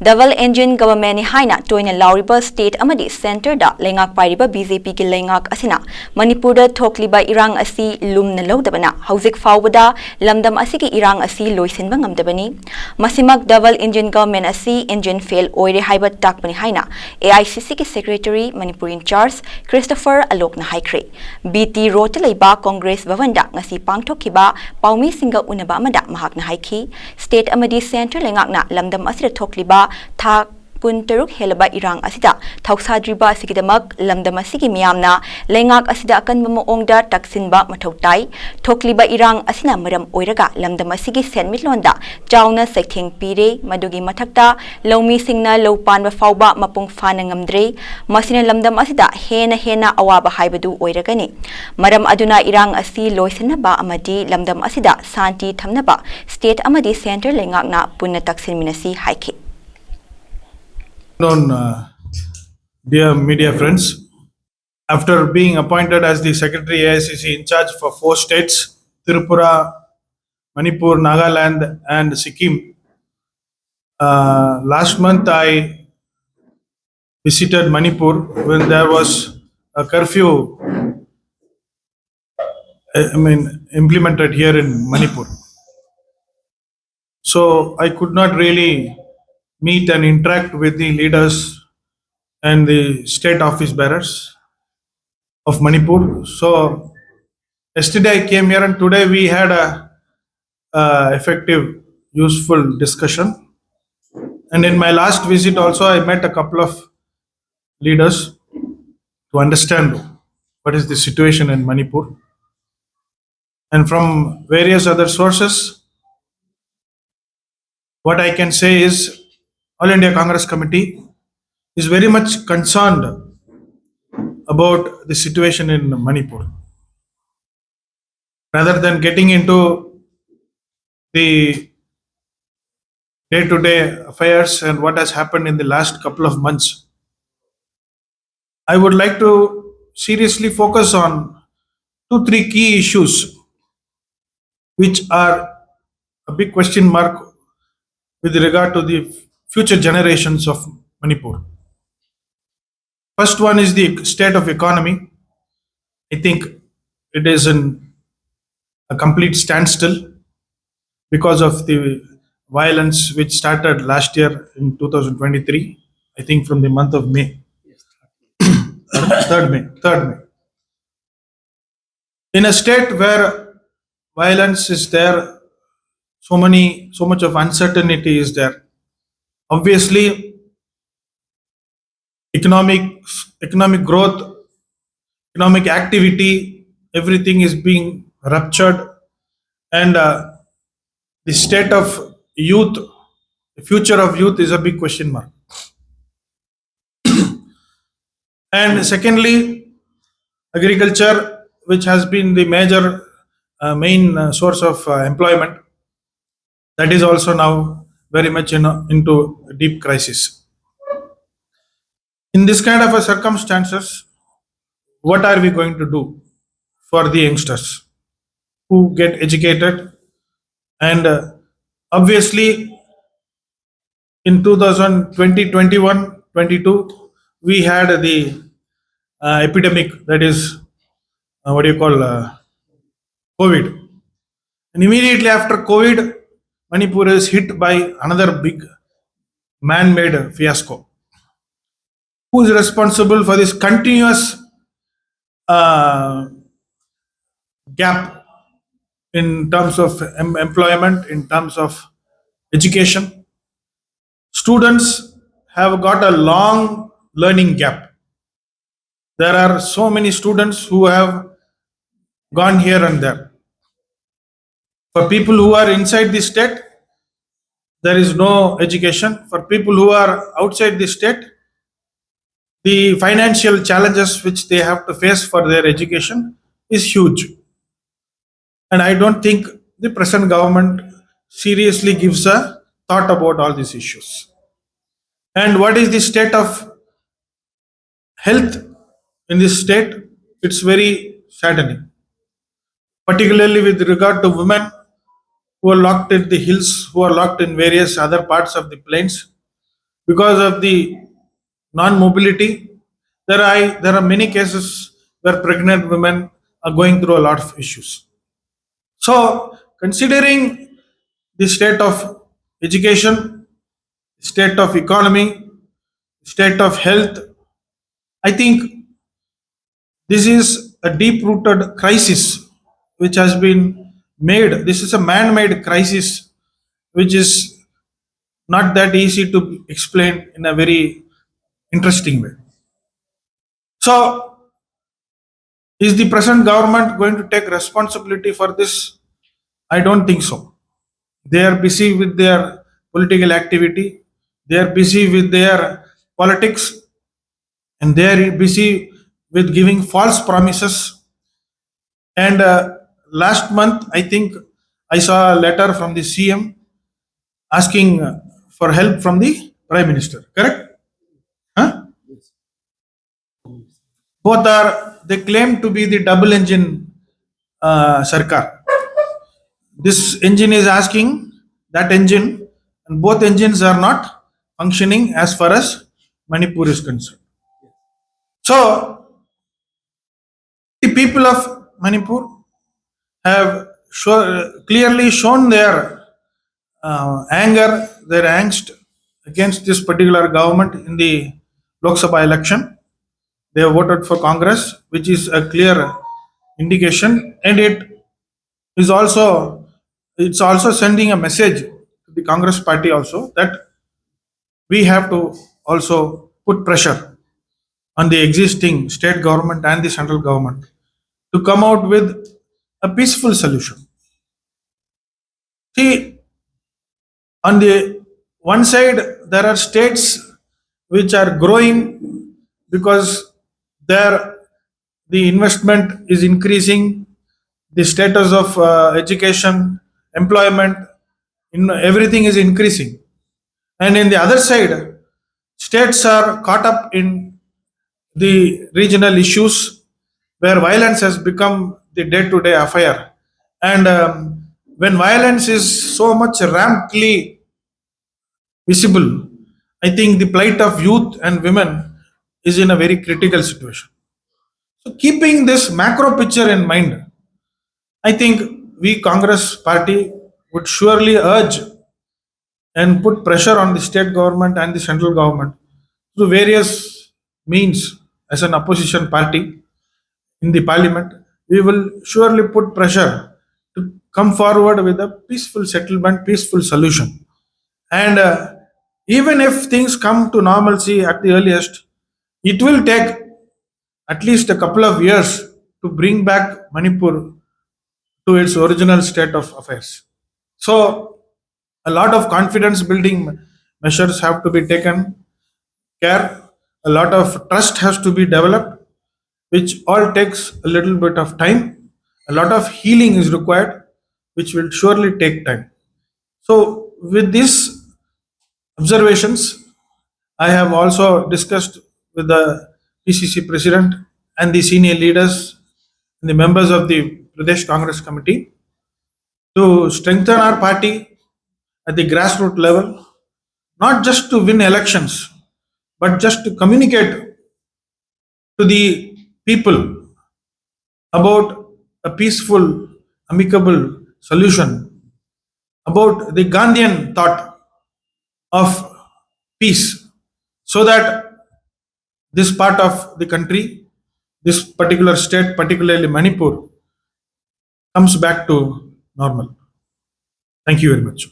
Double engine government ni Haina toina lauriba state amadi center da Leingak pairiba BJP ki Leingak asina Manipur da thokliba irang asi lumna lodabana hauzik fawbada lamdam asigi irang asi loisinba ngamdabani masimak double engine government asi engine fail Oire haiba takpani Haina Aicc ki secretary Manipur in charge Christopher Alok na Haikhre BT Road leiba Congress Bhavanda ngasi pangthokhiba paumi singa unaba amada mahak na haiki state amadi center Leingak na lamdam asida thokliba thak pun teruk helaba irang asida thausadriba asigidamak lamdam asigi miyamna Leingak asida akan mamoongda taksinba mathautai thokliba irang asina maram oiraga lamdam asigi senmitlonda chauna saitheng pire madugi mathakta lomi singna lopanba fawba mapung fana ngamdre masina lamdam asida hena awaba haibadu oiragani maram aduna irang asi loisinaba amadi lamdam asida santi thamnaba state amadi center Leingak na punna taksin minasi Haikhre. Dear media friends, after being appointed as the Secretary Aicc in charge for 4 states, Tripura, Manipur, Nagaland and Sikkim, last month I visited Manipur when there was a curfew implemented here in Manipur. So I could not really meet and interact with the leaders and the state office bearers of Manipur. So yesterday I came here and today we had a effective, useful discussion. And in my last visit also I met a couple of leaders to understand what is the situation in Manipur. And from various other sources, what I can say is All India Congress Committee is very much concerned about the situation in Manipur. Rather than getting into the day-to-day affairs and what has happened in the last couple of months, I would like to seriously focus on 2-3 key issues which are a big question mark with regard to the future generations of Manipur. First one is the state of economy. I think it is in a complete standstill because of the violence which started last year in 2023, I think from the month of May. 3rd May. In a state where violence is there, so much of uncertainty is there. Obviously, economic growth, economic activity, everything is being ruptured, and the state of youth, the future of youth is a big question mark. And secondly, agriculture, which has been the major main source of employment, that is also now very much into a deep crisis. In this kind of a circumstances, what are we going to do for the youngsters who get educated? And obviously, in 2020, 21, 22, we had the epidemic, that is, COVID. And immediately after COVID, Manipur is hit by another big man-made fiasco. Who is responsible for this continuous gap in terms of employment, in terms of education? Students have got a long learning gap. There are so many students who have gone here and there. For people who are inside the state, there is no education. For people who are outside the state, the financial challenges which they have to face for their education is huge. And I don't think the present government seriously gives a thought about all these issues. And what is the state of health in this state? It's very saddening, particularly with regard to women who are locked in the hills, who are locked in various other parts of the plains. because of the non-mobility. There are many cases where pregnant women are going through a lot of issues. So, considering the state of education, state of economy, state of health, I think this is a deep rooted crisis which has been made. This is a man made crisis which is not that easy to explain in a very interesting way. So, is the present government going to take responsibility for this? I don't think so. They are busy with their political activity, they are busy with their politics, and they are busy with giving false promises. And last month, I think I saw a letter from the CM asking for help from the Prime Minister. Correct? Huh? Both are, they claim to be the double engine Sarkar. This engine is asking that engine, and both engines are not functioning as far as Manipur is concerned. So, the people of Manipur have clearly shown their anger, their angst against this particular government in the Lok Sabha election. They have voted for Congress, which is a clear indication, and is also it's also sending a message to the Congress party also that we have to also put pressure on the existing state government and the central government to come out with a peaceful solution. See, on the one side, there are states which are growing because there the investment is increasing, the status of education, employment, everything is increasing. And in the other side, states are caught up in the regional issues where violence has become the day to day affair. And when violence is so much rampantly visible, I think the plight of youth and women is in a very critical situation. So, keeping this macro picture in mind, I think we Congress party would surely urge and put pressure on the state government and the central government through various means. As an opposition party in the parliament, we will surely put pressure to come forward with a peaceful settlement, peaceful solution. And even if things come to normalcy at the earliest, it will take at least a couple of years to bring back Manipur to its original state of affairs. So, a lot of confidence building measures have to be taken care. A lot of trust has to be developed, which all takes a little bit of time. A lot of healing is required, which will surely take time. So, with these observations, I have also discussed with the PCC president and the senior leaders and the members of the Pradesh Congress Committee to strengthen our party at the grassroots level, not just to win elections, but just to communicate to the people about a peaceful, amicable solution, about the Gandhian thought of peace, so that this part of the country, this particular state, particularly Manipur, comes back to normal. Thank you very much.